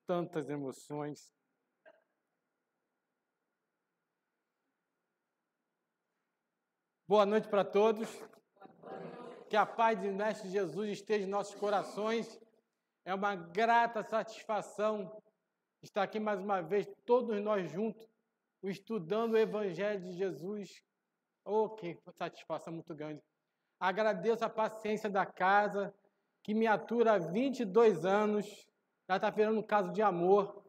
tantas emoções. Boa noite para todos. Que a paz de Mestre Jesus esteja em nossos corações. É uma grata satisfação estar aqui mais uma vez, todos nós juntos, estudando o Evangelho de Jesus. Oh, que satisfação muito grande. Agradeço a paciência da casa, que me atura há 22 anos. Já está virando um caso de amor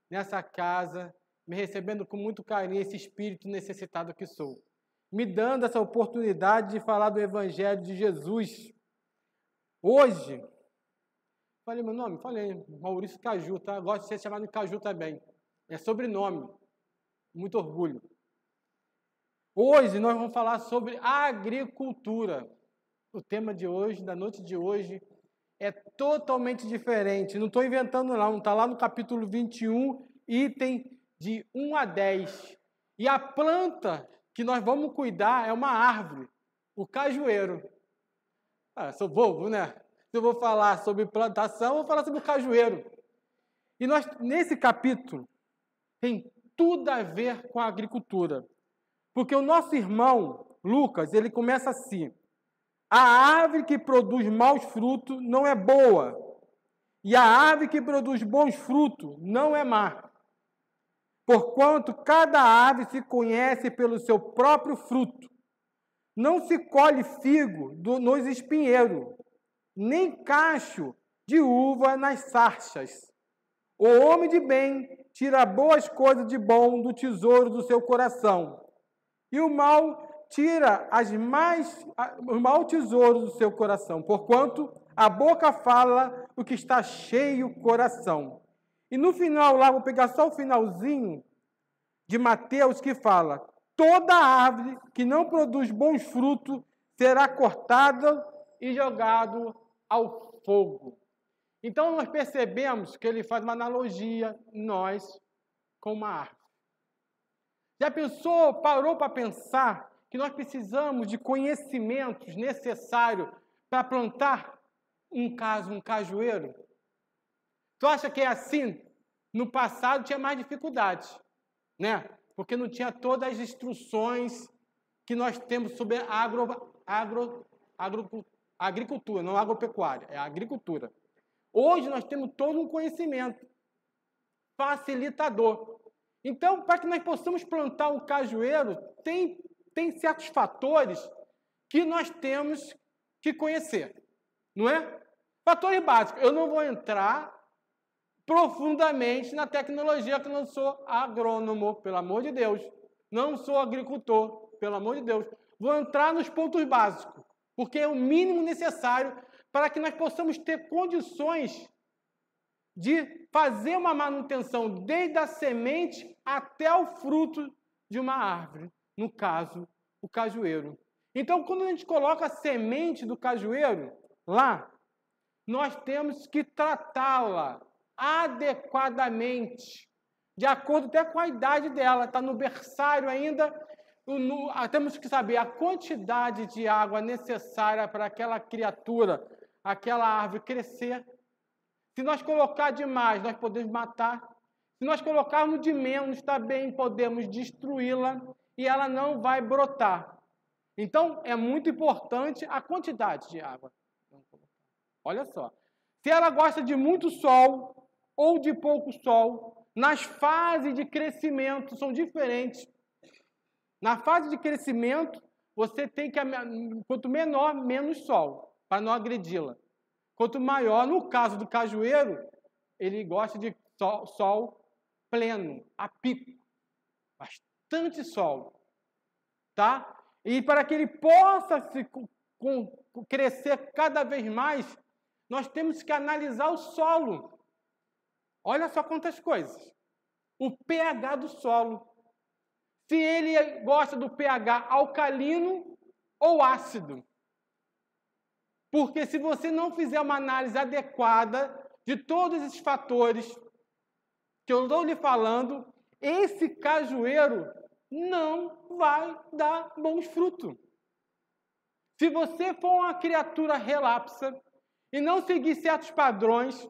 nessa casa, me recebendo com muito carinho esse espírito necessitado que sou. Me dando essa oportunidade de falar do Evangelho de Jesus. Hoje, falei meu nome? Falei, Maurício Caju, tá? Gosto de ser chamado de Caju também. É sobrenome. Muito orgulho. Hoje nós vamos falar sobre agricultura. O tema de hoje, da noite de hoje, é totalmente diferente. Não estou inventando não, está lá no capítulo 21, item de 1 a 10. E a planta que nós vamos cuidar é uma árvore, o cajueiro. Sou bobo, né? Se eu vou falar sobre plantação, eu vou falar sobre o cajueiro. E nós, nesse capítulo, tem tudo a ver com a agricultura. Porque o nosso irmão, Lucas, ele começa assim: a árvore que produz maus frutos não é boa, e a árvore que produz bons frutos não é má. Porquanto cada árvore se conhece pelo seu próprio fruto. Não se colhe figo nos espinheiros, nem cacho de uva nas sarças. O homem de bem tira boas coisas de bom do tesouro do seu coração, e o mal tira o mau tesouro do seu coração, porquanto a boca fala o que está cheio o coração. E no final, lá, vou pegar só o finalzinho de Mateus, que fala: toda árvore que não produz bons frutos será cortada e jogada ao fogo. Então, nós percebemos que ele faz uma analogia, nós, com uma árvore. Já pensou, parou para pensar que nós precisamos de conhecimentos necessários para plantar um cajueiro? Tu acha que é assim? No passado tinha mais dificuldade, né? Porque não tinha todas as instruções que nós temos sobre agricultura, não agropecuária, é agricultura. Hoje nós temos todo um conhecimento facilitador. Então, para que nós possamos plantar um cajueiro, tem certos fatores que nós temos que conhecer, não é? Fatores básicos. Eu não vou entrar profundamente na tecnologia, que eu não sou agrônomo, pelo amor de Deus. Não sou agricultor, pelo amor de Deus. Vou entrar nos pontos básicos, porque é o mínimo necessário para que nós possamos ter condições de fazer uma manutenção desde a semente até o fruto de uma árvore, no caso, o cajueiro. Então, quando a gente coloca a semente do cajueiro lá, nós temos que tratá-la adequadamente, de acordo até com a idade dela. Está no berçário ainda, temos que saber a quantidade de água necessária para aquela criatura, aquela árvore crescer. Se nós colocar demais, nós podemos matar. Se nós colocarmos de menos, também podemos destruí-la e ela não vai brotar. Então, é muito importante a quantidade de água. Olha só. Se ela gosta de muito sol ou de pouco sol, nas fases de crescimento são diferentes. Na fase de crescimento, você tem que, quanto menor, menos sol, para não agredi-la. Quanto maior, no caso do cajueiro, ele gosta de sol pleno, a pico. Bastante sol. Tá? E para que ele possa crescer cada vez mais, nós temos que analisar o solo. Olha só quantas coisas. O pH do solo. Se ele gosta do pH alcalino ou ácido. Porque se você não fizer uma análise adequada de todos esses fatores que eu estou lhe falando, esse cajueiro não vai dar bons frutos. Se você for uma criatura relapsa e não seguir certos padrões,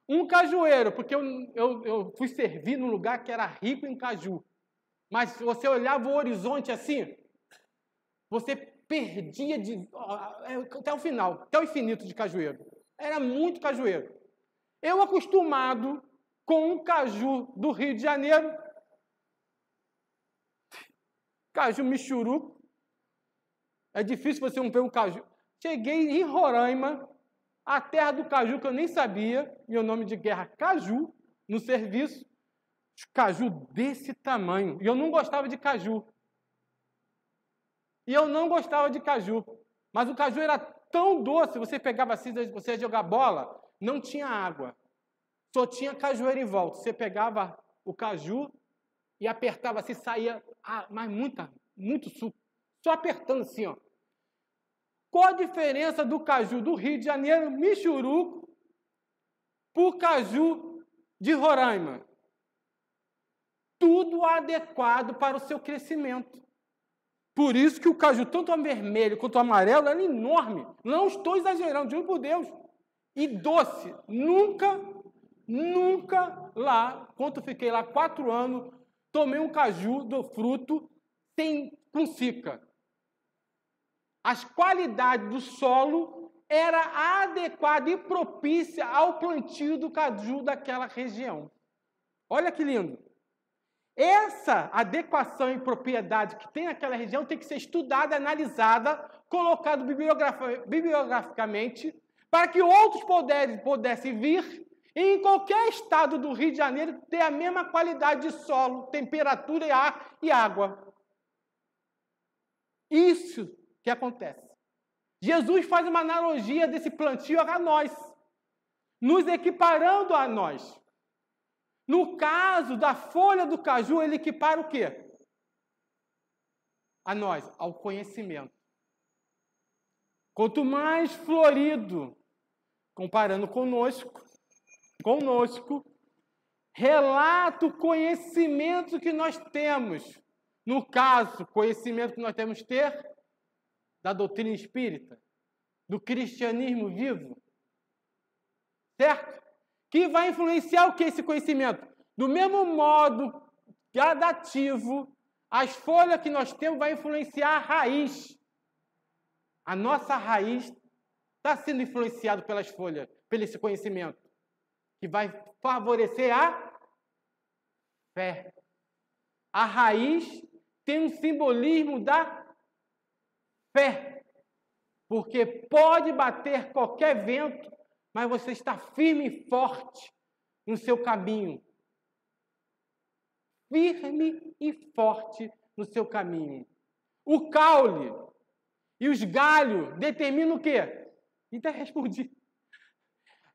Um cajueiro, porque eu fui servir num lugar que era rico em caju. Mas se você olhava o horizonte assim, você perdia até o final, até o infinito de cajueiro. Era muito cajueiro. Eu acostumado com um caju do Rio de Janeiro, caju michuruco. É difícil você não ver um caju. Cheguei em Roraima, a terra do caju, que eu nem sabia, meu nome de guerra, caju, no serviço, caju desse tamanho. E eu não gostava de caju. Mas o caju era tão doce, você pegava assim, você ia jogar bola, não tinha água. Só tinha cajueiro em volta. Você pegava o caju e apertava assim, saía mas muito suco. Só apertando assim, ó. Qual a diferença do caju do Rio de Janeiro, michuruco, por caju de Roraima? Tudo adequado para o seu crescimento. Por isso que o caju, tanto vermelho quanto amarelo, era enorme. Não estou exagerando, juro por Deus. E doce. Nunca lá, quando eu fiquei lá 4 anos, tomei um caju do fruto com cica. As qualidades do solo era adequada e propícia ao plantio do caju daquela região. Olha que lindo. Essa adequação e propriedade que tem naquela região tem que ser estudada, analisada, colocada bibliograficamente, para que outros pudessem vir e em qualquer estado do Rio de Janeiro ter a mesma qualidade de solo, temperatura e ar e água. Isso que acontece. Jesus faz uma analogia desse plantio a nós, nos equiparando a nós. No caso da folha do caju, ele equipara o quê? A nós, ao conhecimento. Quanto mais florido, comparando conosco, relata o conhecimento que nós temos. No caso, conhecimento que nós temos que ter da doutrina espírita, do cristianismo vivo, certo? Que vai influenciar o que esse conhecimento? Do mesmo modo gradativo, as folhas que nós temos vai influenciar a raiz. A nossa raiz está sendo influenciada pelas folhas, pelo esse conhecimento, que vai favorecer a fé. A raiz tem um simbolismo da fé, porque pode bater qualquer vento, mas você está firme e forte no seu caminho. Firme e forte no seu caminho. O caule e os galhos determinam o quê? Então respondi.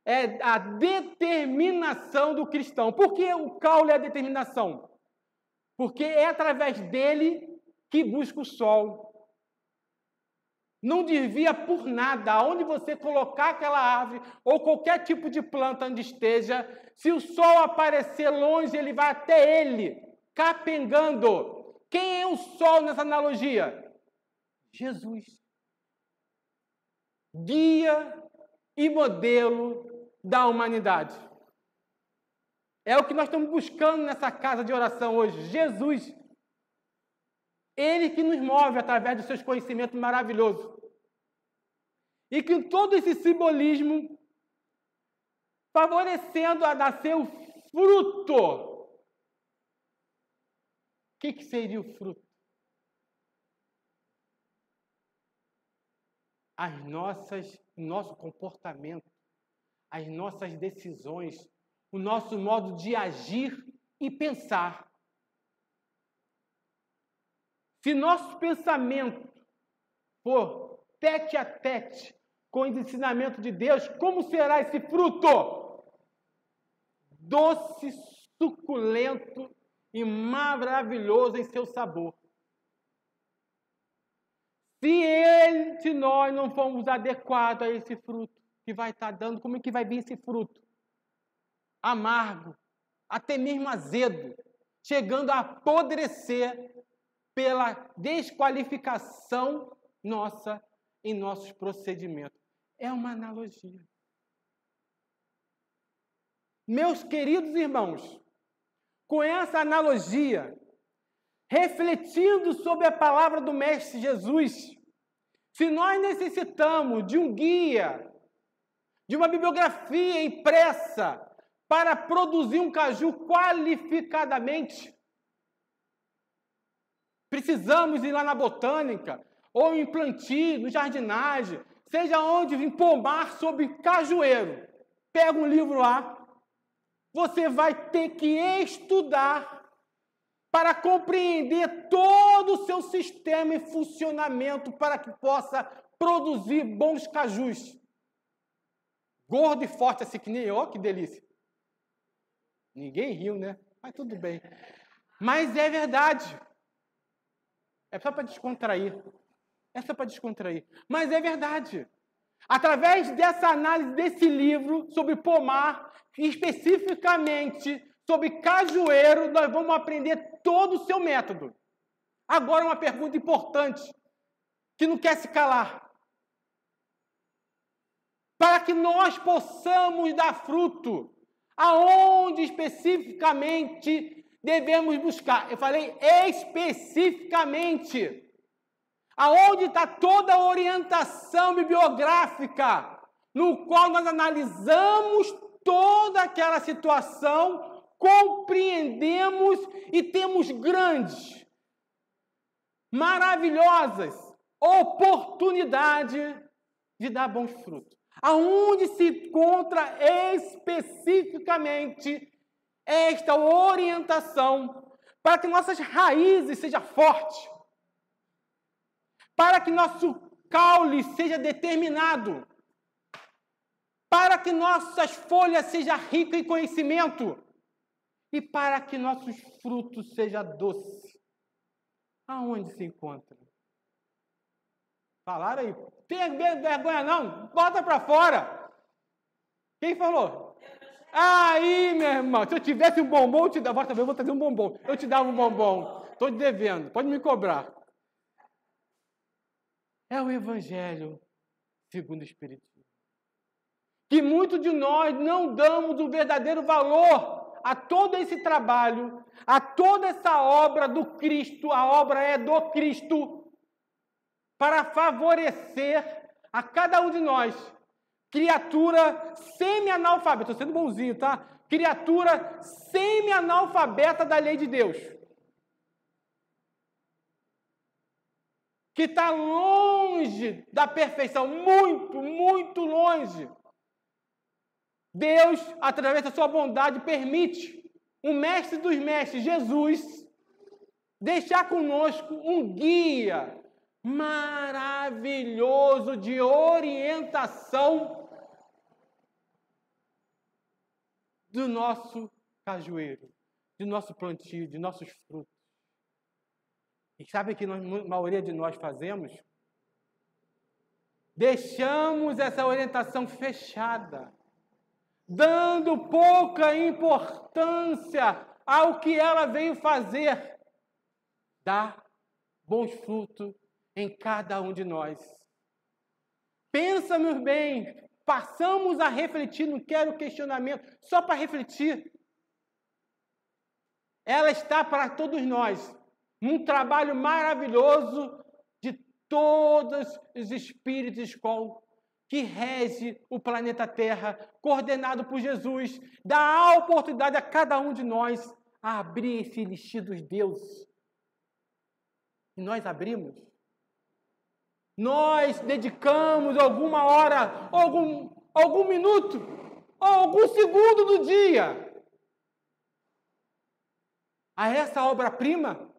É a determinação do cristão. Por que o caule é a determinação? Porque é através dele que busca o sol. Não desvia por nada. Aonde você colocar aquela árvore ou qualquer tipo de planta onde esteja, se o sol aparecer longe, ele vai até ele, capengando. Quem é o sol nessa analogia? Jesus. Guia e modelo da humanidade. É o que nós estamos buscando nessa casa de oração hoje. Jesus. Ele que nos move através dos seus conhecimentos maravilhosos. E que todo esse simbolismo favorecendo a nascer o fruto. O que seria o fruto? O nosso comportamento, as nossas decisões, o nosso modo de agir e pensar. Se nosso pensamento for tete a tete com o ensinamento de Deus, como será esse fruto? Doce, suculento e maravilhoso em seu sabor. Se nós não formos adequados a esse fruto que vai estar dando, como é que vai vir esse fruto? Amargo, até mesmo azedo, chegando a apodrecer pela desqualificação nossa em nossos procedimentos. É uma analogia. Meus queridos irmãos, com essa analogia, refletindo sobre a palavra do Mestre Jesus, se nós necessitamos de um guia, de uma bibliografia impressa para produzir um caju qualificadamente, precisamos ir lá na botânica, ou em plantio, no jardinagem, seja onde, em pomar sobre cajueiro. Pega um livro lá, você vai ter que estudar para compreender todo o seu sistema e funcionamento para que possa produzir bons cajus. Gordo e forte assim que nem eu, que delícia. Ninguém riu, né? Mas tudo bem. Mas é verdade. É só para descontrair. É só para descontrair. Mas é verdade. Através dessa análise desse livro sobre pomar, especificamente sobre cajueiro, nós vamos aprender todo o seu método. Agora uma pergunta importante, que não quer se calar. Para que nós possamos dar fruto, aonde especificamente devemos buscar? Eu falei especificamente. Aonde está toda a orientação bibliográfica, no qual nós analisamos toda aquela situação, compreendemos e temos grandes, maravilhosas oportunidades de dar bons frutos. Aonde se encontra especificamente esta orientação para que nossas raízes sejam fortes, para que nosso caule seja determinado, para que nossas folhas sejam ricas em conhecimento e para que nossos frutos sejam doces. Aonde se encontra? Falaram aí. Tem vergonha não? Bota para fora. Quem falou? Aí, meu irmão, se eu tivesse um bombom, eu te dava. Eu vou trazer um bombom. Eu te dava um bombom. Estou te devendo. Pode me cobrar. É o Evangelho segundo o Espiritismo. Que muitos de nós não damos o verdadeiro valor a todo esse trabalho, a toda essa obra do Cristo, a obra é do Cristo, para favorecer a cada um de nós, criatura semi-analfabeta, estou sendo bonzinho, tá? Criatura semi-analfabeta da lei de Deus. Que está longe da perfeição, muito, muito longe. Deus, através da sua bondade, permite o mestre dos mestres, Jesus, deixar conosco um guia maravilhoso de orientação do nosso cajueiro, do nosso plantio, de nossos frutos. E sabe o que a maioria de nós fazemos? Deixamos essa orientação fechada, dando pouca importância ao que ela veio fazer, dar bons frutos em cada um de nós. Pensa, meu bem, passamos a refletir, não quero questionamento, só para refletir. Ela está para todos nós. Um trabalho maravilhoso de todos os espíritos de escola que rege o planeta Terra, coordenado por Jesus, dá a oportunidade a cada um de nós a abrir esse elixir dos deuses. E nós abrimos. Nós dedicamos alguma hora, algum minuto, ou algum segundo do dia a essa obra-prima,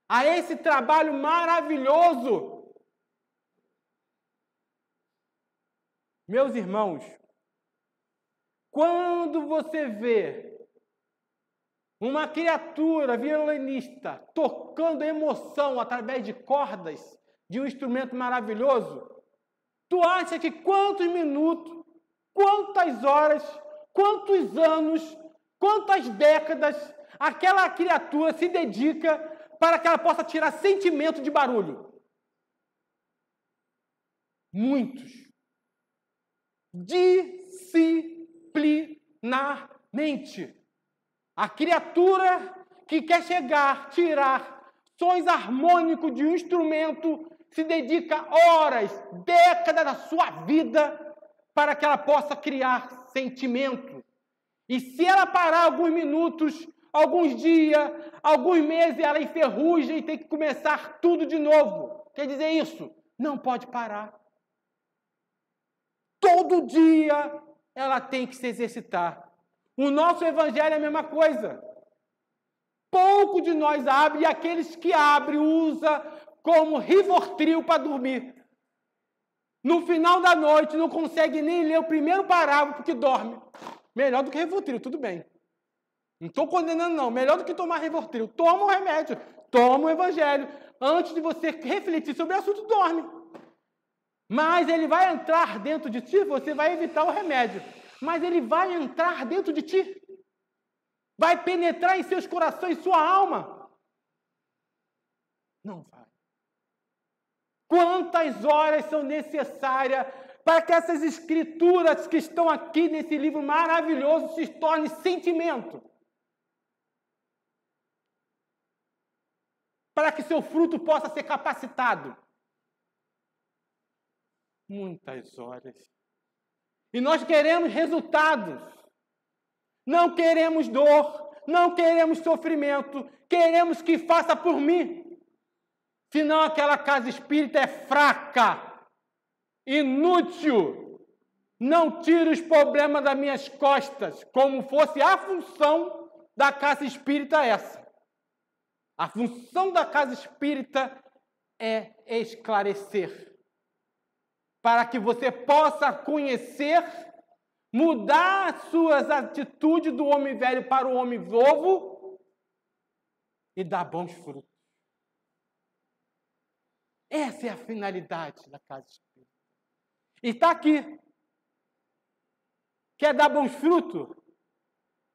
a esse trabalho maravilhoso. Meus irmãos, quando você vê uma criatura violinista tocando emoção através de cordas de um instrumento maravilhoso, tu acha que quantos minutos, quantas horas, quantos anos, quantas décadas aquela criatura se dedica para que ela possa tirar sentimento de barulho? Muitos. Disciplina. na mente. A criatura que quer tirar sons harmônicos de um instrumento, se dedica horas, décadas da sua vida para que ela possa criar sentimento. E se ela parar alguns minutos, alguns dias, alguns meses, ela enferruja e tem que começar tudo de novo. Quer dizer isso? Não pode parar. Todo dia ela tem que se exercitar. O nosso evangelho é a mesma coisa. Pouco de nós abre e aqueles que abrem usa como Rivotril para dormir. No final da noite não consegue nem ler o primeiro parágrafo porque dorme. Melhor do que Rivotril, tudo bem. Não estou condenando não. Melhor do que tomar Rivotril. Toma o remédio, toma o evangelho. Antes de você refletir sobre o assunto, dorme. Mas ele vai entrar dentro de ti, você vai evitar o remédio. Mas ele vai entrar dentro de ti. Vai penetrar em seus corações, sua alma. Não vai. Quantas horas são necessárias para que essas escrituras que estão aqui nesse livro maravilhoso se tornem sentimento? Para que seu fruto possa ser capacitado? Muitas horas. E nós queremos resultados. Não queremos dor, não queremos sofrimento, queremos que faça por mim. Senão aquela casa espírita é fraca, inútil, não tira os problemas das minhas costas, como fosse a função da casa espírita essa. A função da casa espírita é esclarecer, para que você possa conhecer, mudar as suas atitudes do homem velho para o homem novo e dar bons frutos. Essa é a finalidade da casa espírita. E está aqui. Quer dar bons frutos?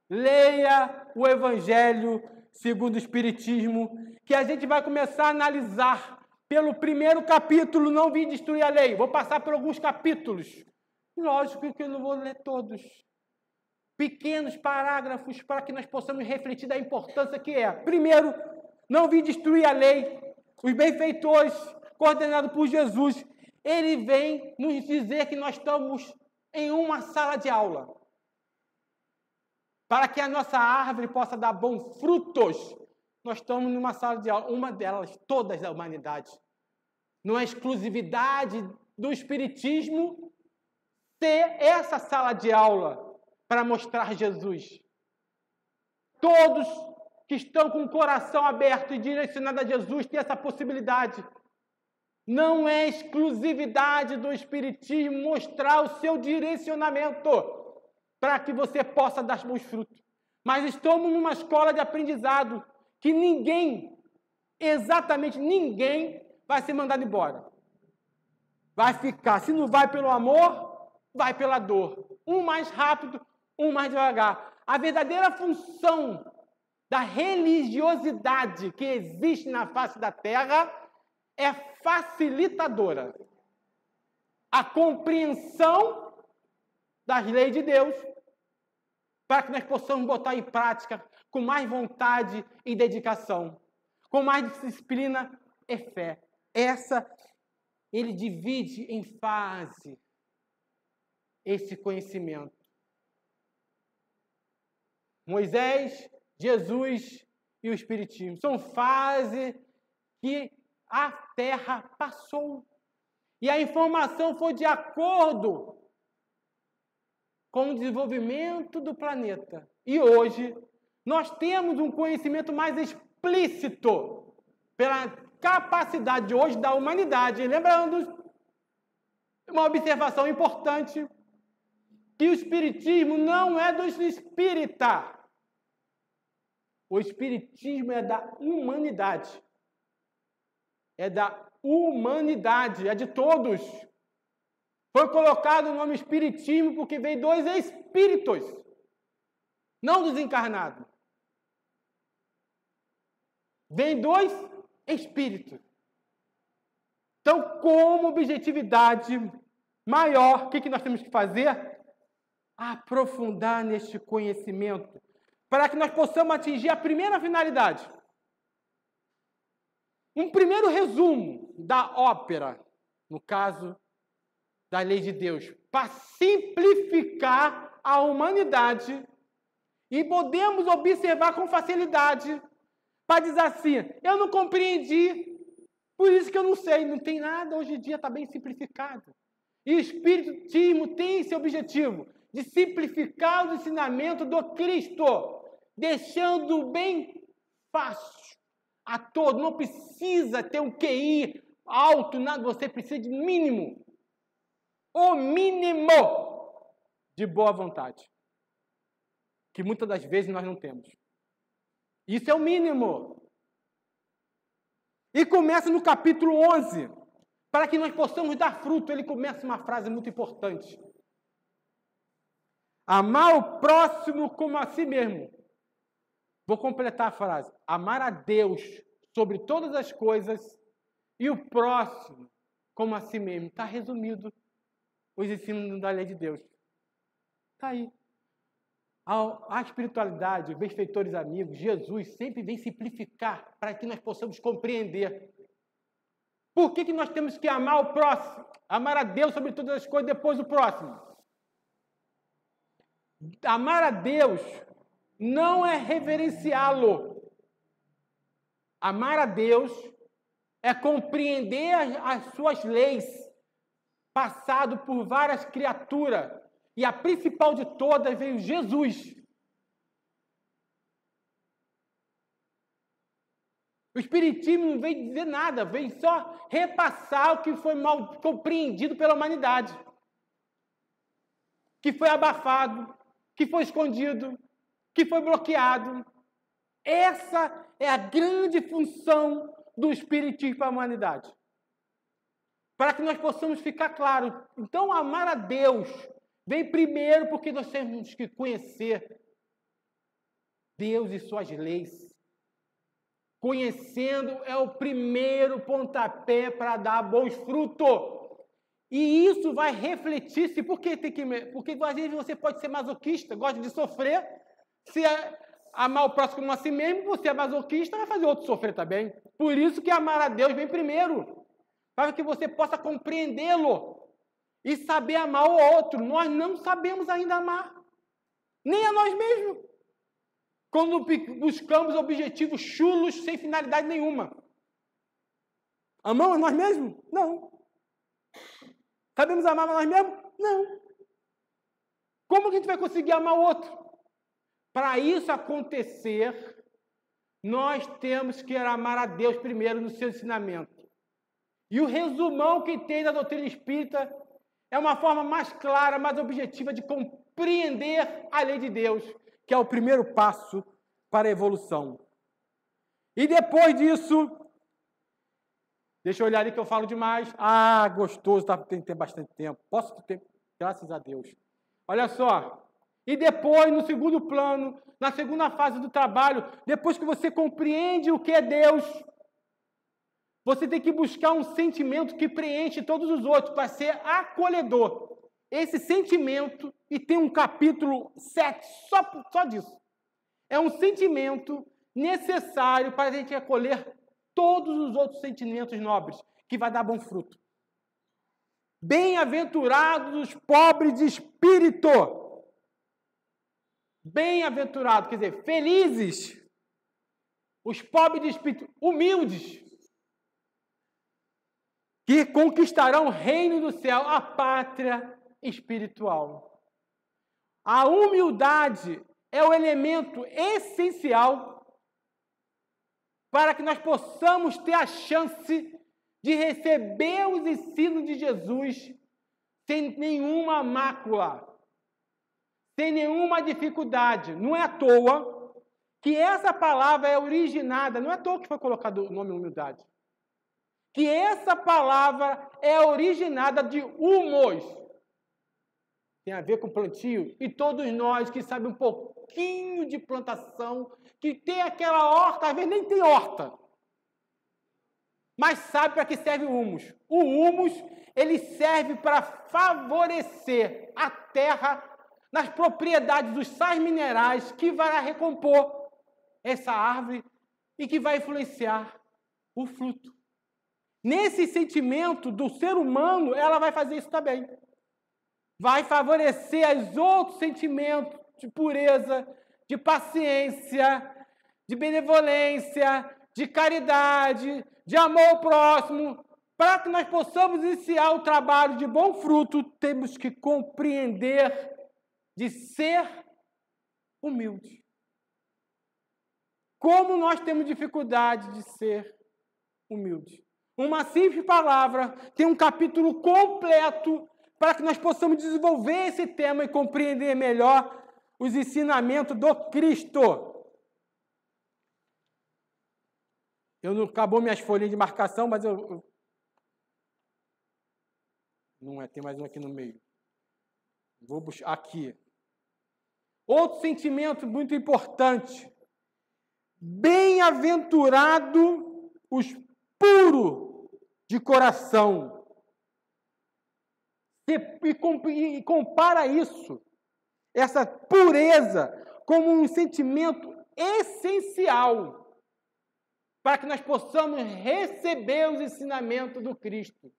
Leia o Evangelho segundo o Espiritismo, que a gente vai começar a analisar pelo primeiro capítulo. Não vim destruir a lei. Vou passar por alguns capítulos. Lógico que eu não vou ler todos. Pequenos parágrafos para que nós possamos refletir da importância que é. Primeiro, não vim destruir a lei. Os benfeitores, coordenados por Jesus, ele vem nos dizer que nós estamos em uma sala de aula. Para que a nossa árvore possa dar bons frutos, nós estamos numa sala de aula, uma delas, todas da humanidade. Não é exclusividade do Espiritismo ter essa sala de aula para mostrar Jesus. Todos que estão com o coração aberto e direcionado a Jesus têm essa possibilidade. Não é exclusividade do Espiritismo mostrar o seu direcionamento para que você possa dar bons frutos. Mas estamos numa escola de aprendizado que ninguém, exatamente ninguém, vai ser mandado embora. Vai ficar, se não vai pelo amor, vai pela dor. Um mais rápido, um mais devagar. A verdadeira função da religiosidade que existe na face da terra é facilitadora. A compreensão das leis de Deus para que nós possamos botar em prática com mais vontade e dedicação, com mais disciplina e fé. Ele divide em fase esse conhecimento. Moisés, Jesus e o Espiritismo são fases que a Terra passou. E a informação foi de acordo com o desenvolvimento do planeta. E hoje, nós temos um conhecimento mais explícito pela capacidade de hoje da humanidade. Lembrando, uma observação importante, que o Espiritismo não é dos espírita. O Espiritismo é da humanidade. É da humanidade, é de todos. Foi colocado o nome Espiritismo porque veio dois espíritos, não desencarnados. Vem dois espíritos. Então, como objetividade maior, o que nós temos que fazer? aprofundar neste conhecimento, para que nós possamos atingir a primeira finalidade. Um primeiro resumo da ópera, no caso da lei de Deus, para simplificar a humanidade e podemos observar com facilidade, para dizer assim, eu não compreendi, por isso que eu não sei, não tem nada hoje em dia, está bem simplificado. E o Espiritismo tem esse objetivo, de simplificar o ensinamento do Cristo, deixando bem fácil a todos. Não precisa ter um QI alto, nada, você precisa de mínimo. O mínimo de boa vontade. Que muitas das vezes nós não temos. Isso é o mínimo. E começa no capítulo 11. Para que nós possamos dar fruto, ele começa uma frase muito importante. Amar o próximo como a si mesmo. Vou completar a frase. Amar a Deus sobre todas as coisas e o próximo como a si mesmo. Está resumido os ensinos da lei de Deus. Está aí. A espiritualidade, os benfeitores amigos, Jesus sempre vem simplificar para que nós possamos compreender. Por que nós temos que amar o próximo? Amar a Deus sobre todas as coisas, depois o próximo. Amar a Deus não é reverenciá-lo. Amar a Deus é compreender as suas leis, passado por várias criaturas, e a principal de todas veio Jesus. O Espiritismo não veio dizer nada, veio só repassar o que foi mal compreendido pela humanidade, que foi abafado, que foi escondido, que foi bloqueado. Essa é a grande função do Espiritismo para a humanidade. Para que nós possamos ficar claros. Então, amar a Deus vem primeiro porque nós temos que conhecer Deus e suas leis. Conhecendo é o primeiro pontapé para dar bons frutos. E isso vai refletir-se. Porque às vezes você pode ser masoquista, gosta de sofrer. Se amar o próximo como a si mesmo, você é masoquista, vai fazer outro sofrer também. Por isso que amar a Deus vem primeiro. Para que você possa compreendê-lo e saber amar o outro. Nós não sabemos ainda amar. Nem a nós mesmos. Quando buscamos objetivos chulos sem finalidade nenhuma. Amamos a nós mesmos? Não. Sabemos amar a nós mesmos? Não. Como que a gente vai conseguir amar o outro? Para isso acontecer, nós temos que amar a Deus primeiro no seu ensinamento. E o resumão que tem da doutrina espírita é uma forma mais clara, mais objetiva de compreender a lei de Deus, que é o primeiro passo para a evolução. E depois disso, deixa eu olhar ali que eu falo demais. Ah, gostoso, tem que ter bastante tempo. Posso ter, graças a Deus. Olha só. E depois, no segundo plano, na segunda fase do trabalho, depois que você compreende o que é Deus, você tem que buscar um sentimento que preenche todos os outros, para ser acolhedor. Esse sentimento, e tem um capítulo 7 só disso, é um sentimento necessário para a gente acolher todos os outros sentimentos nobres, que vai dar bom fruto. Bem-aventurados os pobres de espírito. Bem-aventurados, quer dizer, felizes, os pobres de espírito, humildes, que conquistarão o reino do céu, a pátria espiritual. A humildade é o elemento essencial para que nós possamos ter a chance de receber os ensinos de Jesus sem nenhuma mácula, sem nenhuma dificuldade. Não é à toa que essa palavra é originada, não é à toa que foi colocado o nome humildade, que essa palavra é originada de humus, tem a ver com plantio, e todos nós que sabem um pouquinho de plantação, que tem aquela horta, às vezes nem tem horta, mas sabe para que serve o humus. O humus, ele serve para favorecer a terra nas propriedades dos sais minerais que vai recompor essa árvore e que vai influenciar o fruto. Nesse sentimento do ser humano, ela vai fazer isso também. Vai favorecer os outros sentimentos de pureza, de paciência, de benevolência, de caridade, de amor ao próximo. Para que nós possamos iniciar o trabalho de bom fruto, temos que compreender de ser humilde. Como nós temos dificuldade de ser humilde. Uma simples palavra tem um capítulo completo para que nós possamos desenvolver esse tema e compreender melhor os ensinamentos do Cristo. Acabou minhas folhinhas de marcação, mas não é, tem mais um aqui no meio. Vou buscar aqui. Outro sentimento muito importante. Bem-aventurado os puros de coração. E compara isso, essa pureza, como um sentimento essencial para que nós possamos receber os ensinamentos do Cristo.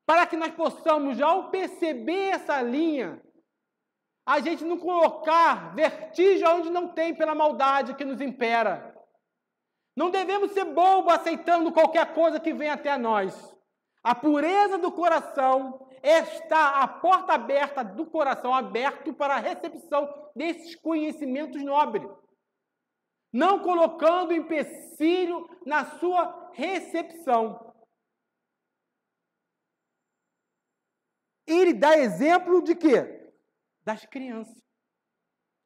Para que nós possamos, ao perceber essa linha, a gente não colocar vertigem onde não tem pela maldade que nos impera. Não devemos ser bobos aceitando qualquer coisa que vem até nós. A pureza do coração está a porta aberta do coração, aberto para a recepção desses conhecimentos nobres. Não colocando empecilho na sua recepção. Ele dá exemplo de quê? Das crianças.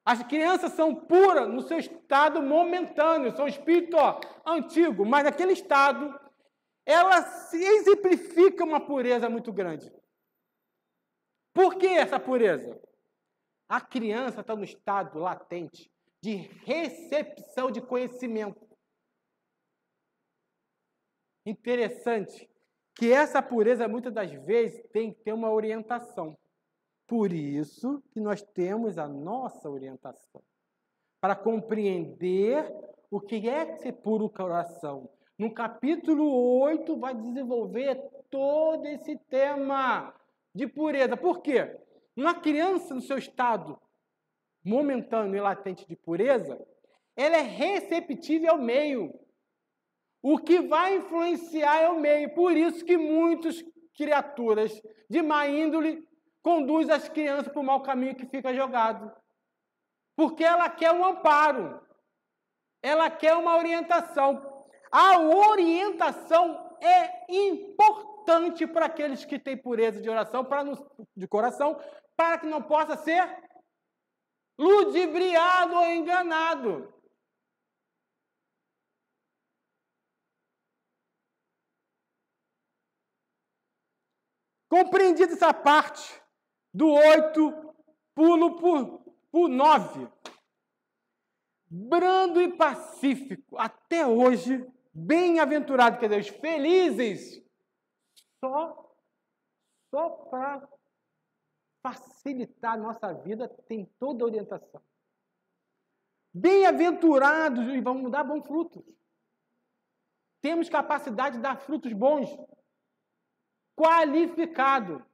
As crianças são puras no seu estado momentâneo, são espírito antigo, mas naquele estado, ela se exemplifica uma pureza muito grande. Por que essa pureza? A criança está no estado latente de recepção de conhecimento. Interessante que essa pureza, muitas das vezes, tem que ter uma orientação. Por isso que nós temos a nossa orientação. Para compreender o que é ser puro coração. No capítulo 8 vai desenvolver todo esse tema de pureza. Por quê? Uma criança no seu estado momentâneo e latente de pureza, ela é receptível ao meio. O que vai influenciar é o meio. Por isso que muitas criaturas de má índole conduzem as crianças para o mau caminho que fica jogado. Porque ela quer um amparo. Ela quer uma orientação. A orientação é importante para aqueles que têm pureza de oração, de coração, para que não possa ser ludibriado ou enganado. Compreendida essa parte do 8, pulo por 9. Brando e pacífico, até hoje, bem-aventurado, quer dizer, felizes, só para facilitar a nossa vida, tem toda a orientação. Bem-aventurados e vamos dar bons frutos. Temos capacidade de dar frutos bons. Qualificado.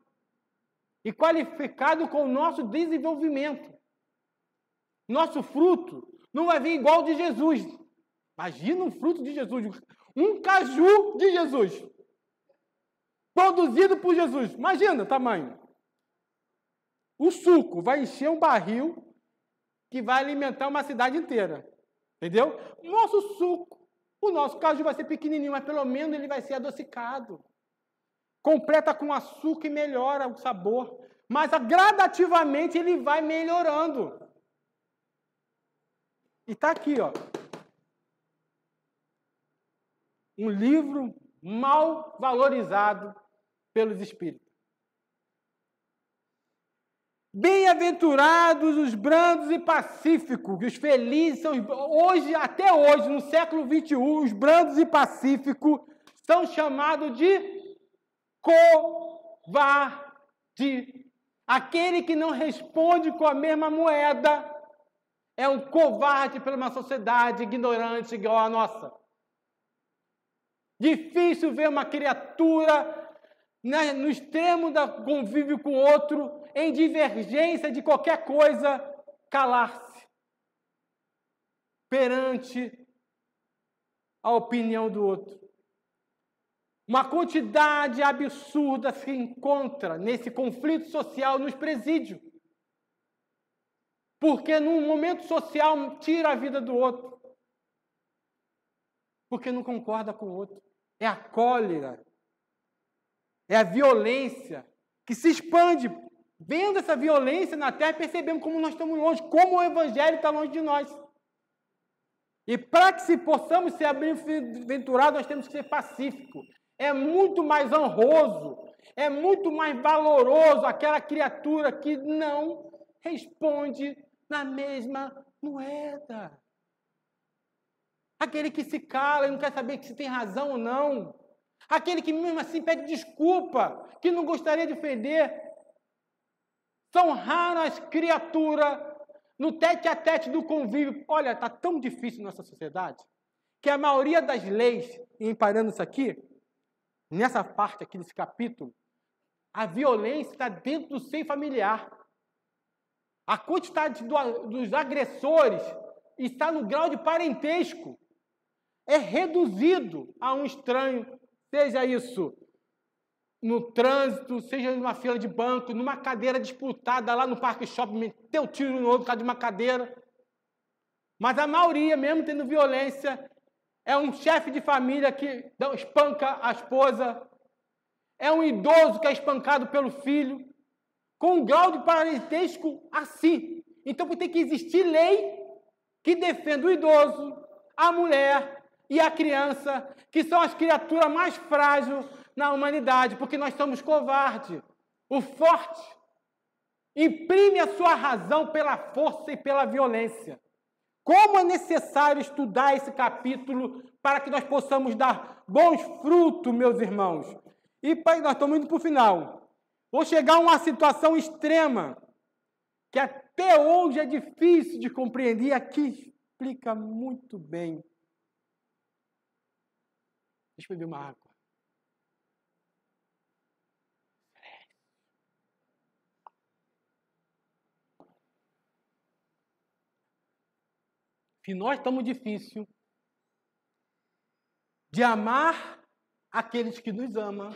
E qualificado com o nosso desenvolvimento. Nosso fruto não vai vir igual ao de Jesus. Imagina um fruto de Jesus. Um caju de Jesus. Produzido por Jesus. Imagina o tamanho. O suco vai encher um barril que vai alimentar uma cidade inteira. Entendeu? Nosso suco, o nosso caju vai ser pequenininho, mas pelo menos ele vai ser adocicado. Completa com açúcar e melhora o sabor. Mas gradativamente ele vai melhorando. E está aqui, ó. Um livro mal valorizado pelos espíritos. Bem-aventurados os brandos e pacíficos, os felizes são hoje, até hoje, no século XXI, os brandos e pacíficos são chamados de covarde. Aquele que não responde com a mesma moeda é um covarde pela uma sociedade ignorante igual à nossa. Difícil ver uma criatura no extremo do convívio com o outro, em divergência de qualquer coisa, calar-se perante a opinião do outro. Uma quantidade absurda se encontra nesse conflito social nos presídios. Porque num momento social tira a vida do outro. Porque não concorda com o outro. É a cólera. É a violência que se expande. Vendo essa violência na terra, percebemos como nós estamos longe, como o evangelho está longe de nós. E para que se possamos ser bem-aventurados, nós temos que ser pacíficos. É muito mais honroso, é muito mais valoroso aquela criatura que não responde na mesma moeda. Aquele que se cala e não quer saber se tem razão ou não. Aquele que mesmo assim pede desculpa, que não gostaria de ofender. São raras criaturas no tete-a-tete do convívio. Olha, está tão difícil na nossa sociedade que a maioria das leis, e parando isso aqui, nessa parte aqui desse capítulo, a violência está dentro do seio familiar. A quantidade dos agressores está no grau de parentesco. É reduzido a um estranho, seja isso no trânsito, seja numa fila de banco, numa cadeira disputada lá no parque shopping, meteu tiro no outro por causa de uma cadeira. Mas a maioria, mesmo tendo violência, é um chefe de família que espanca a esposa, é um idoso que é espancado pelo filho, com um grau de parentesco assim. Então tem que existir lei que defenda o idoso, a mulher e a criança, que são as criaturas mais frágeis na humanidade, porque nós somos covardes. O forte imprime a sua razão pela força e pela violência. Como é necessário estudar esse capítulo para que nós possamos dar bons frutos, meus irmãos. E nós estamos indo para o final. Vou chegar a uma situação extrema, que até hoje é difícil de compreender, e aqui explica muito bem. Deixa eu beber uma água. Se nós estamos difícil de amar aqueles que nos amam,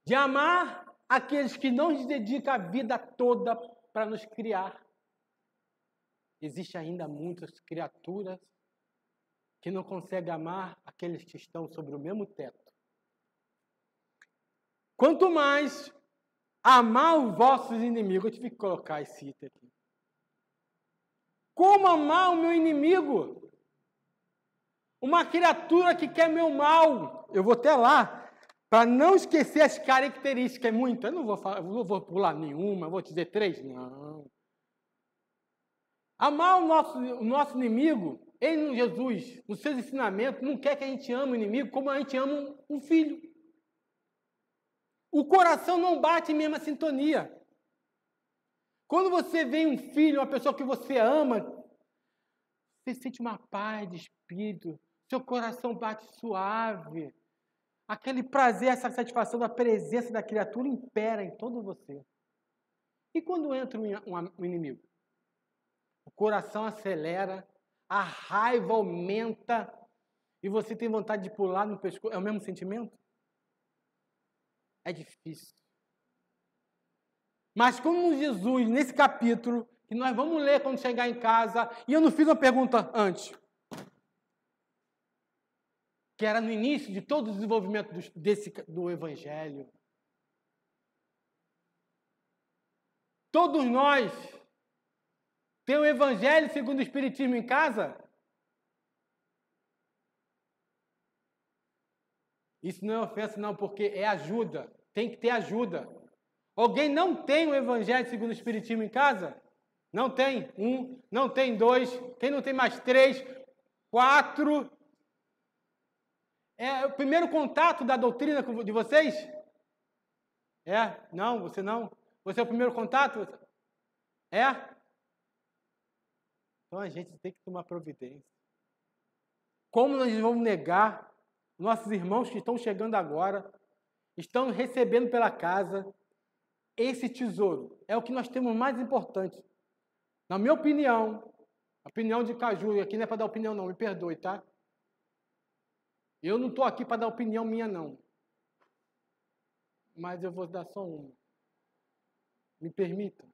de amar aqueles que não nos dedicam a vida toda para nos criar, existe ainda muitas criaturas que não conseguem amar aqueles que estão sobre o mesmo teto. Quanto mais amar os vossos inimigos, eu tive que colocar esse item aqui. Como amar o meu inimigo? Uma criatura que quer meu mal. Eu vou até lá, para não esquecer as características. É muito, eu não vou pular nenhuma, vou te dizer 3. Não. Amar o nosso inimigo, ele, Jesus, nos seus ensinamentos, não quer que a gente ame o inimigo como a gente ama um filho. O coração não bate em mesma sintonia. Quando você vê um filho, uma pessoa que você ama, você sente uma paz de espírito, seu coração bate suave. Aquele prazer, essa satisfação da presença da criatura impera em todo você. E quando entra um inimigo? O coração acelera, a raiva aumenta e você tem vontade de pular no pescoço. É o mesmo sentimento? É difícil. Mas como Jesus, nesse capítulo, que nós vamos ler quando chegar em casa, e eu não fiz uma pergunta antes, que era no início de todo o desenvolvimento do Evangelho. Todos nós temos o Evangelho segundo o Espiritismo em casa? Isso não é ofensa, não, porque é ajuda. Tem que ter ajuda. Alguém não tem o Evangelho segundo o Espiritismo em casa? Não tem 1, não tem 2, quem não tem mais 3, 4. É o primeiro contato da doutrina de vocês? É? Não? Você não? Você é o primeiro contato? É? Então a gente tem que tomar providência. Como nós vamos negar nossos irmãos que estão chegando agora, estão recebendo pela casa esse tesouro? É o que nós temos mais importante. Na minha opinião, opinião de Caju, aqui não é para dar opinião não, me perdoe, tá? Eu não estou aqui para dar opinião minha não. Mas eu vou dar só uma. Me permitam.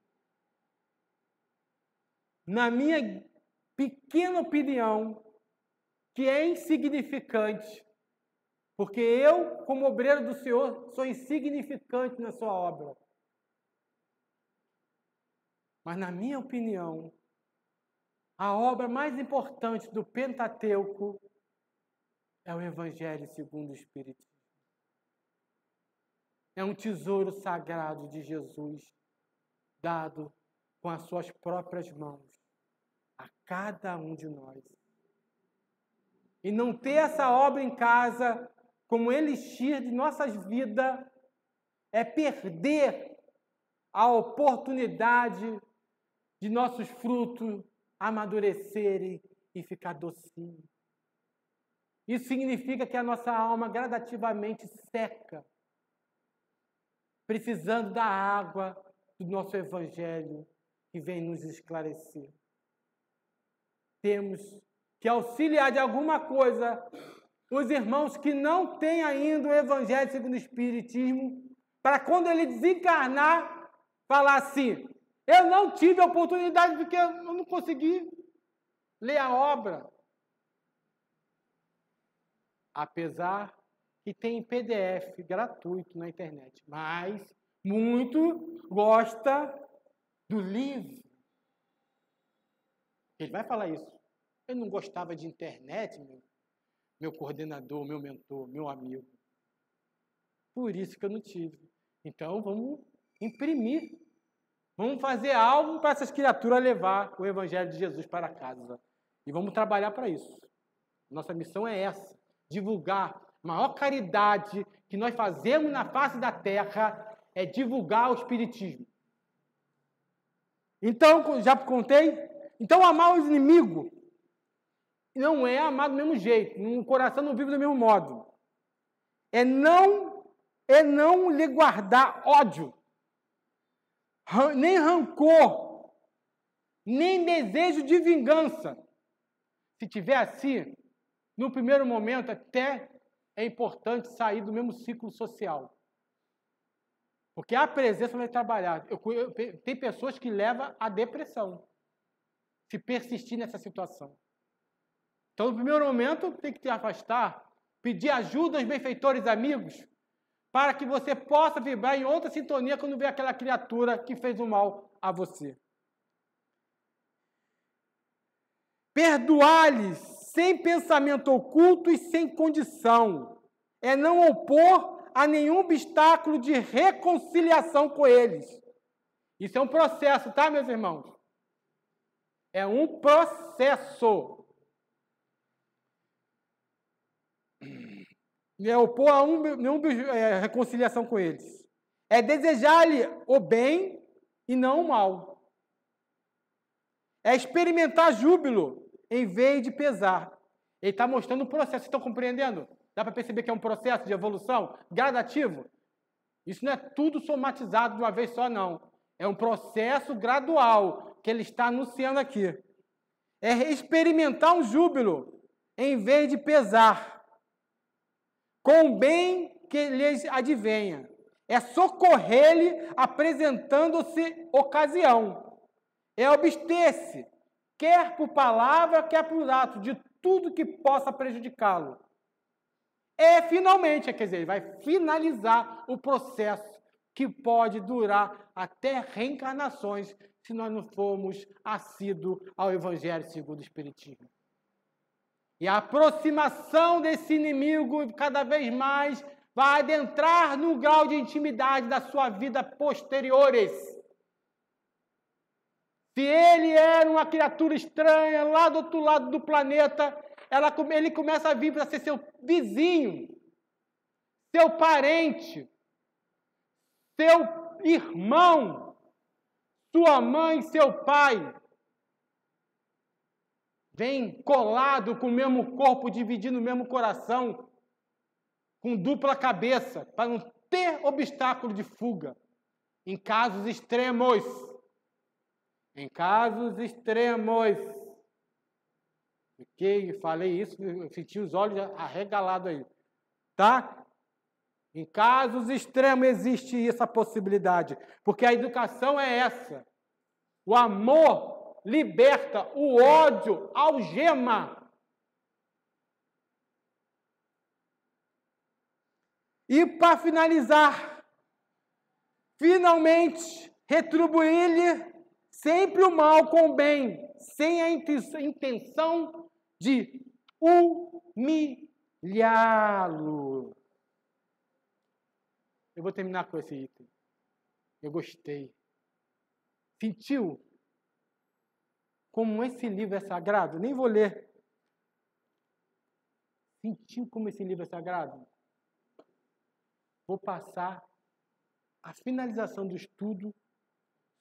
Na minha pequena opinião, que é insignificante, porque eu, como obreiro do Senhor, sou insignificante na sua obra. Mas, na minha opinião, a obra mais importante do Pentateuco é o Evangelho segundo o Espiritismo. É um tesouro sagrado de Jesus, dado com as suas próprias mãos a cada um de nós. E não ter essa obra em casa como elixir de nossas vidas é perder a oportunidade de nossos frutos amadurecerem e ficar docinho. Isso significa que a nossa alma gradativamente seca, precisando da água do nosso Evangelho que vem nos esclarecer. Temos que auxiliar de alguma coisa os irmãos que não têm ainda o Evangelho segundo o Espiritismo, para quando ele desencarnar, falar assim: eu não tive a oportunidade porque eu não consegui ler a obra. Apesar que tem PDF gratuito na internet, mas muito gosta do livro. Ele vai falar isso. Eu não gostava de internet, meu coordenador, meu mentor, meu amigo. Por isso que eu não tive. Então vamos imprimir. Vamos fazer algo para essas criaturas levar o Evangelho de Jesus para casa. E vamos trabalhar para isso. Nossa missão é essa. Divulgar. A maior caridade que nós fazemos na face da terra é divulgar o Espiritismo. Então, já contei? Então, amar o inimigo não é amar do mesmo jeito. O coração não vive do mesmo modo. É não lhe guardar ódio, nem rancor, nem desejo de vingança. Se tiver assim, no primeiro momento até é importante sair do mesmo ciclo social. Porque a presença vai trabalhar. Tem pessoas que levam à depressão se persistir nessa situação. Então, no primeiro momento, tem que te afastar, pedir ajuda aos benfeitores amigos, para que você possa vibrar em outra sintonia quando vê aquela criatura que fez o mal a você. Perdoar-lhes sem pensamento oculto e sem condição. É não opor a nenhum obstáculo de reconciliação com eles. Isso é um processo, tá, meus irmãos? É um processo. É opor a nenhuma reconciliação com eles. É desejar-lhe o bem e não o mal. É experimentar júbilo em vez de pesar. Ele está mostrando o processo. Vocês estão compreendendo? Dá para perceber que é um processo de evolução gradativo? Isso não é tudo somatizado de uma vez só, não. É um processo gradual que ele está anunciando aqui. É experimentar um júbilo em vez de pesar, com o bem que lhes advenha. É socorrer-lhe apresentando-se ocasião. É abster-se, quer por palavra, quer por ato, de tudo que possa prejudicá-lo. Finalmente, quer dizer, ele vai finalizar o processo que pode durar até reencarnações se nós não formos assíduos ao Evangelho segundo o Espiritismo. E a aproximação desse inimigo cada vez mais vai adentrar no grau de intimidade da sua vida posteriores. Se ele era uma criatura estranha lá do outro lado do planeta, ele começa a vir para ser seu vizinho, seu parente, seu irmão, sua mãe, seu pai, vem colado com o mesmo corpo, dividindo o mesmo coração, com dupla cabeça, para não ter obstáculo de fuga. Em casos extremos. Em casos extremos. Falei isso, eu senti os olhos arregalados aí. Tá? Em casos extremos existe essa possibilidade. Porque a educação é essa. O amor liberta, o ódio algema. E para finalizar, finalmente, retribuir-lhe sempre o mal com o bem, sem a intenção de humilhá-lo. Eu vou terminar com esse item. Eu gostei. Sentiu como esse livro é sagrado? Nem vou ler. Sentiu como esse livro é sagrado? Vou passar a finalização do estudo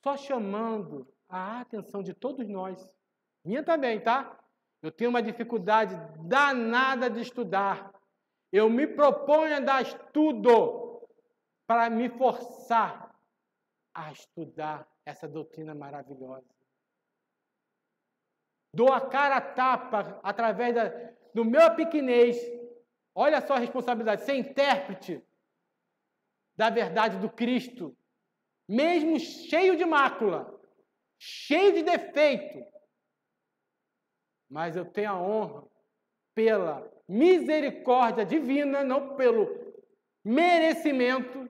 só chamando a atenção de todos nós. Minha também, tá? Eu tenho uma dificuldade danada de estudar. Eu me proponho a dar estudo para me forçar a estudar essa doutrina maravilhosa. Dou a cara a tapa através do meu pequenez. Olha só a responsabilidade, ser intérprete da verdade do Cristo, mesmo cheio de mácula, cheio de defeito. Mas eu tenho a honra, pela misericórdia divina, não pelo merecimento,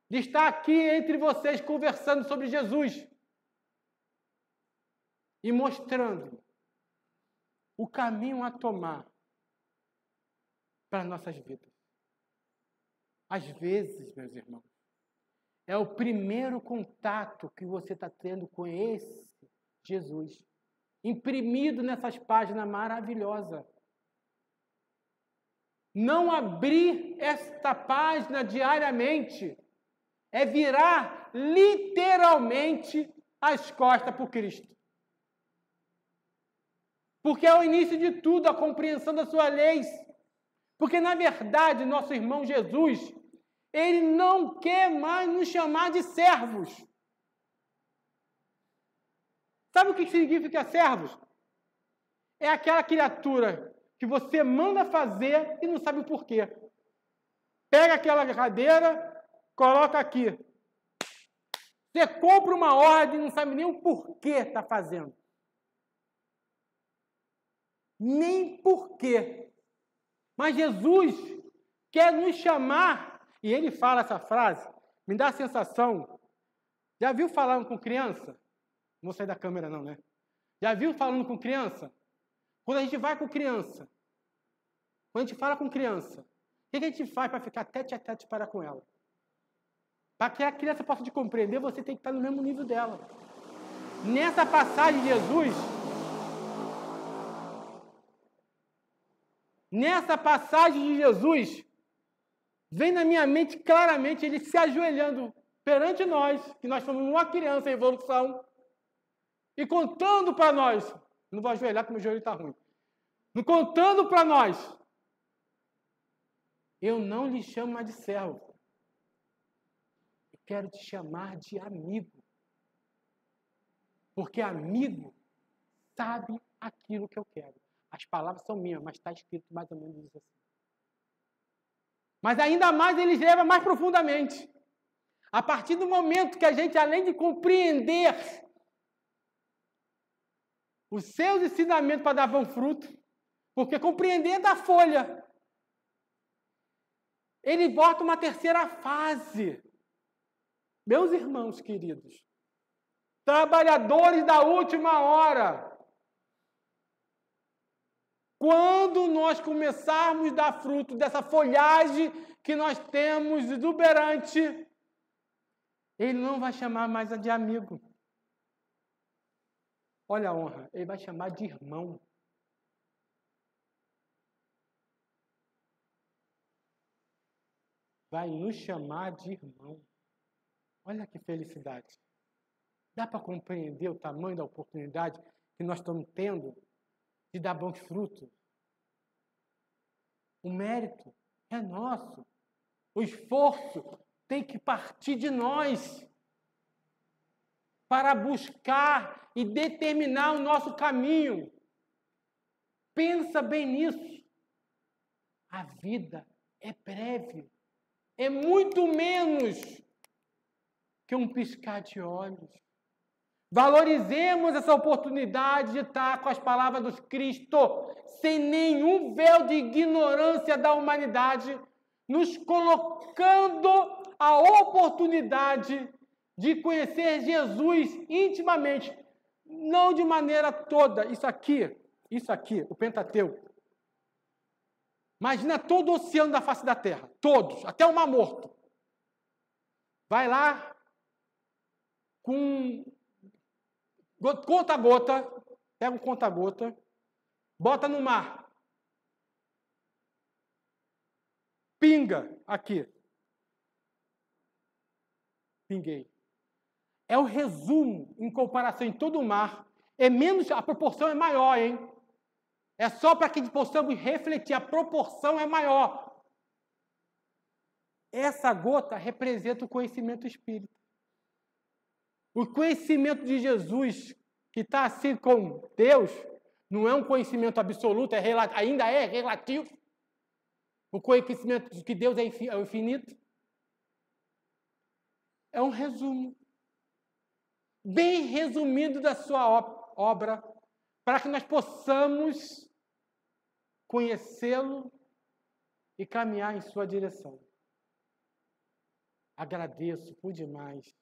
de estar aqui entre vocês conversando sobre Jesus e mostrando o caminho a tomar para nossas vidas. Às vezes, meus irmãos, é o primeiro contato que você está tendo com esse Jesus, imprimido nessas páginas maravilhosas. Não abrir esta página diariamente é virar literalmente as costas para o Cristo. Porque é o início de tudo, a compreensão das suas leis. Porque, na verdade, nosso irmão Jesus, ele não quer mais nos chamar de servos. Sabe o que significa servos? É aquela criatura que você manda fazer e não sabe o porquê. Pega aquela cadeira, coloca aqui. Você compra uma ordem e não sabe nem o porquê está fazendo. Nem porquê. Mas Jesus quer nos chamar, e ele fala essa frase, me dá a sensação, já viu falando com criança? Não vou sair da câmera não, né? Já viu falando com criança? Quando a gente vai com criança, quando a gente fala com criança, o que a gente faz para ficar tete a tete para com ela? Para que a criança possa te compreender, você tem que estar no mesmo nível dela. Nessa passagem de Jesus, vem na minha mente claramente ele se ajoelhando perante nós, que nós somos uma criança em evolução, e contando para nós, não vou ajoelhar porque meu joelho está ruim, contando para nós, eu não lhe chamo mais de servo, eu quero te chamar de amigo, porque amigo sabe aquilo que eu quero. As palavras são minhas, mas está escrito mais ou menos isso assim. Mas ainda mais ele leva mais profundamente. A partir do momento que a gente, além de compreender os seus ensinamentos para dar bom fruto, porque compreender é da folha, ele bota uma terceira fase. Meus irmãos queridos, trabalhadores da última hora, quando nós começarmos a dar fruto dessa folhagem que nós temos exuberante, ele não vai chamar mais de amigo. Olha a honra, ele vai chamar de irmão. Vai nos chamar de irmão. Olha que felicidade. Dá para compreender o tamanho da oportunidade que nós estamos tendo de dar bons frutos? O mérito é nosso. O esforço tem que partir de nós para buscar e determinar o nosso caminho. Pensa bem nisso. A vida é breve. É muito menos que um piscar de olhos. Valorizemos essa oportunidade de estar com as palavras do Cristo, sem nenhum véu de ignorância da humanidade, nos colocando a oportunidade de conhecer Jesus intimamente, não de maneira toda. Isso aqui, o Pentateuco. Imagina todo o oceano da face da terra, todos, até o Mar Morto. Vai lá com conta-gota, pega um conta-gota, bota no mar. Pinga aqui. Pinguei. É o resumo em comparação em todo o mar. É menos, a proporção é maior, hein? É só para que possamos refletir, a proporção é maior. Essa gota representa o conhecimento espírita. O conhecimento de Jesus, que está assim com Deus, não é um conhecimento absoluto, ainda é relativo. O conhecimento de que Deus é infinito. É um resumo, bem resumido da sua obra, para que nós possamos conhecê-lo e caminhar em sua direção. Agradeço por demais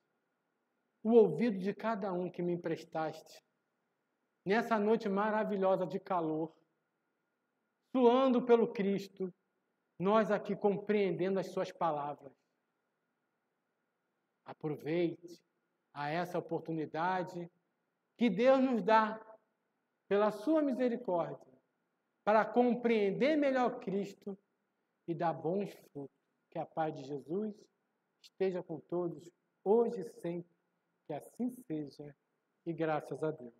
o ouvido de cada um que me emprestaste nessa noite maravilhosa de calor, suando pelo Cristo, nós aqui compreendendo as suas palavras. Aproveite a essa oportunidade que Deus nos dá pela sua misericórdia para compreender melhor Cristo e dar bons frutos. Que a paz de Jesus esteja com todos, hoje e sempre. Que assim seja, e graças a Deus.